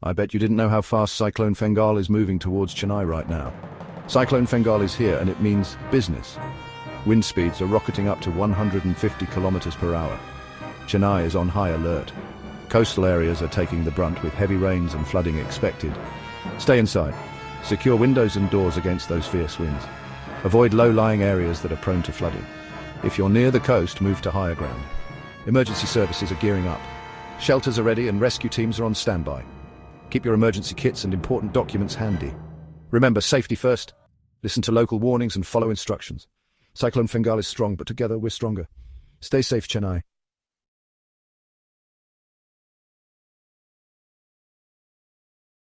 I bet you didn't know how fast Cyclone Fengal is moving towards Chennai right now. Cyclone Fengal is here and it means business. Wind speeds are rocketing up to 150 kilometers per hour. Chennai is on high alert. Coastal areas are taking the brunt with heavy rains and flooding expected. Stay inside. Secure windows and doors against those fierce winds. Avoid low-lying areas that are prone to flooding. If you're near the coast, move to higher ground. Emergency services are gearing up. Shelters are ready and rescue teams are on standby. Keep your emergency kits and important documents handy. Remember, safety first. Listen to local warnings and follow instructions. Cyclone Fengal is strong, but together we're stronger. Stay safe, Chennai.